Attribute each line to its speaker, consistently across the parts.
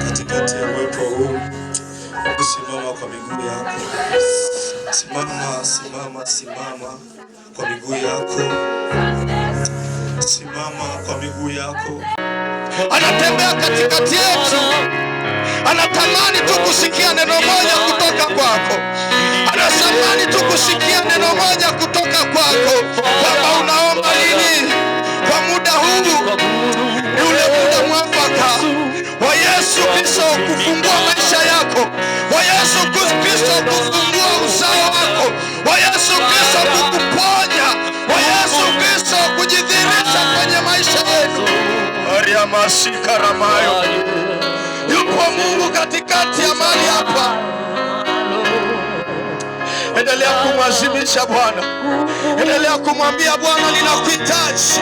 Speaker 1: Katikati ya uwepo huu, simama kwa miguu yako. Simama kwa miguu yako. Simama kwa miguu yako.
Speaker 2: Anatembea katikati yetu. Anatamani tu kusikia neno moja kutoka kwako. Anatamani tu kusikia neno moja kutoka kwako. Kama unaomba nini kwa muda huu, ni ule muda mwafaka wa Yesu Kristo kufungua maisha yako, wa Yesu Kristo kufungua uzao wako, wa Yesu Kristo kukuponya, wa Yesu Kristo kujidhihirisha kwenye maisha yetu. Maria Masika Ramayo, yupo Mungu katikati ya mahali hapa. Endelea kumwazimisha Bwana. Endelea kumwambia Bwana, ninakuhitaji.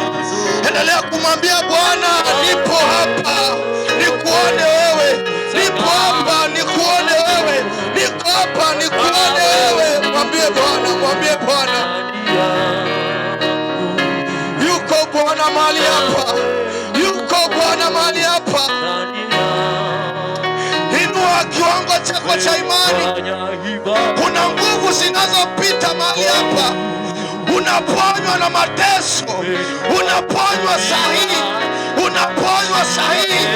Speaker 2: Endelea kumwambia Bwana, nipo hapa nikuone wewe. Nipo hapa nikuone wewe. Niko hapa nikuone wewe. Mwambie Bwana, mwambie Bwana. Yuko Bwana mahali hapa. Yuko Bwana mahali hapa. Inua kiwango chako cha imani. Kuna nguvu zinazopita mahali hapa. Unaponywa na mateso. Unaponywa sahihi. Unaponywa sahihi.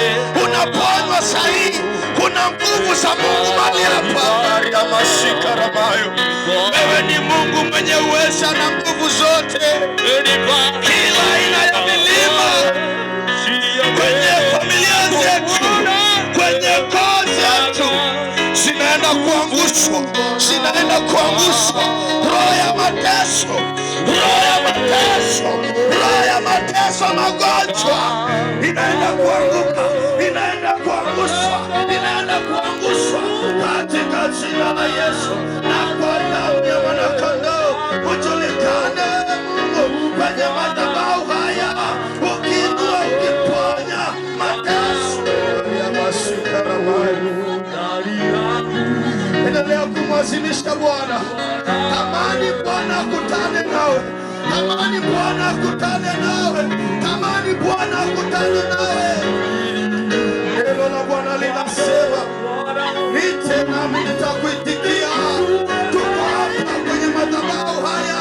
Speaker 2: Unaponywa sahihi. Kuna nguvu za Mungu mahali hapa. Wewe ni Mungu mwenye uweza na nguvu zote. Kila aina ya milima kwenye familia zetu, kwenye koo zetu, zinaenda kuangushwa. Zinaenda kuangushwa. Roho ya mateso, roho ya mateso, roho ya mateso, magonjwa inaenda kuanguka, inaenda kuangushwa, inaenda kuangushwa katika jina la Yesu. Na kwa damu ya mwanakondoo ujulikane Mungu kwenye madhabahu haya, ukiinua ukiponya mateso ya mashika na maji. Endelea kumwazimisha Bwana. Tamani Bwana akutane nawe. Tamani Bwana akutane nawe. Tamani Bwana akutane nawe. Neno la Bwana linasema, niite nami nitakuitikia. Tuko hapa kwenye madhabahu haya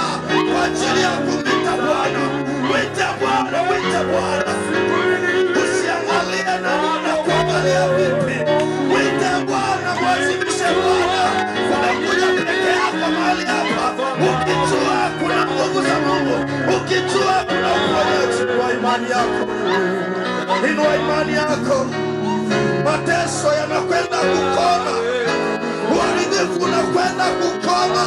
Speaker 2: kwa ajili ya kumwita Bwana. Mwite Bwana, mwite Bwana. Usiangalie nani anakuangalia vipi. Mwite Bwana, mwazimishe Bwana. Unakuja peke yako mahali hapa, ukijua kuna nguvu za Mungu, ukijua kuna uponyaji. Inua imani yako. Inua imani yako. Mateso yanakwenda kukoma. Uharibifu unakwenda kukoma.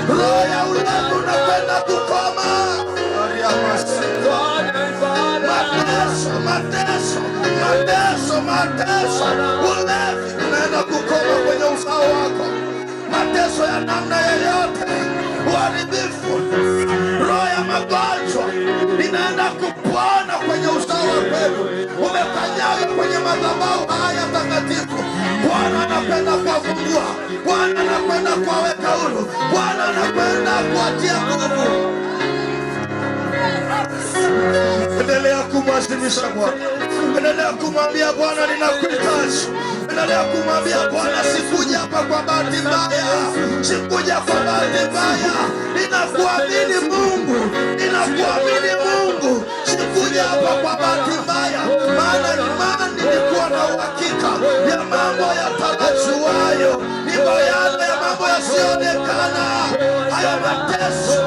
Speaker 2: Roho ya ulevi unakwenda kukoma. Mateso, mateso, mateso, mateso. Ulevi unaenda kukoma kwenye uzao wako. Mateso mateso ya namna yoyote, uharibifu, roho ya magonjwa inaenda kupona kwenye usawa wenu. Umekanyaga kwenye madhabahu haya takatifu. Bwana anapenda kuwafungua, Bwana anapenda kuwaweka huru, Bwana anapenda kuwatia nguvu. Endelea kumwasilisha Bwana, endelea kumwambia Bwana, ninakuhitaji. Endelea kumwambia Bwana, sikuja hapa kwa bahati mbaya, sikuja kwa bahati mbaya. Ninakuamini Mungu, ninakuamini Mungu, sikuja hapa kwa bahati mbaya, maana imani ni kuwa na uhakika ya mambo yatarajiwayo, ni bayana ya mambo yasiyoonekana. Haya mateso,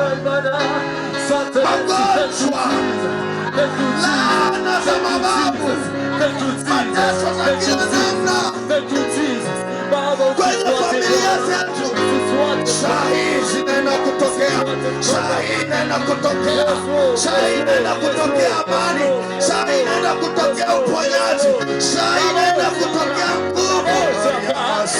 Speaker 2: magonjwa, laana za mababu, mateso za kila namna kwenye familia zetu, saa hii zinaenda kutokea, saa hii inaenda kutokea, saa hii inaenda kutokea amani, saa hii inaenda kutokea uponyaji, saa hii inaenda kutokea nguvu.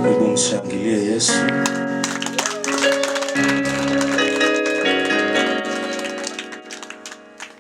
Speaker 1: Hebu mshangilie Yesu.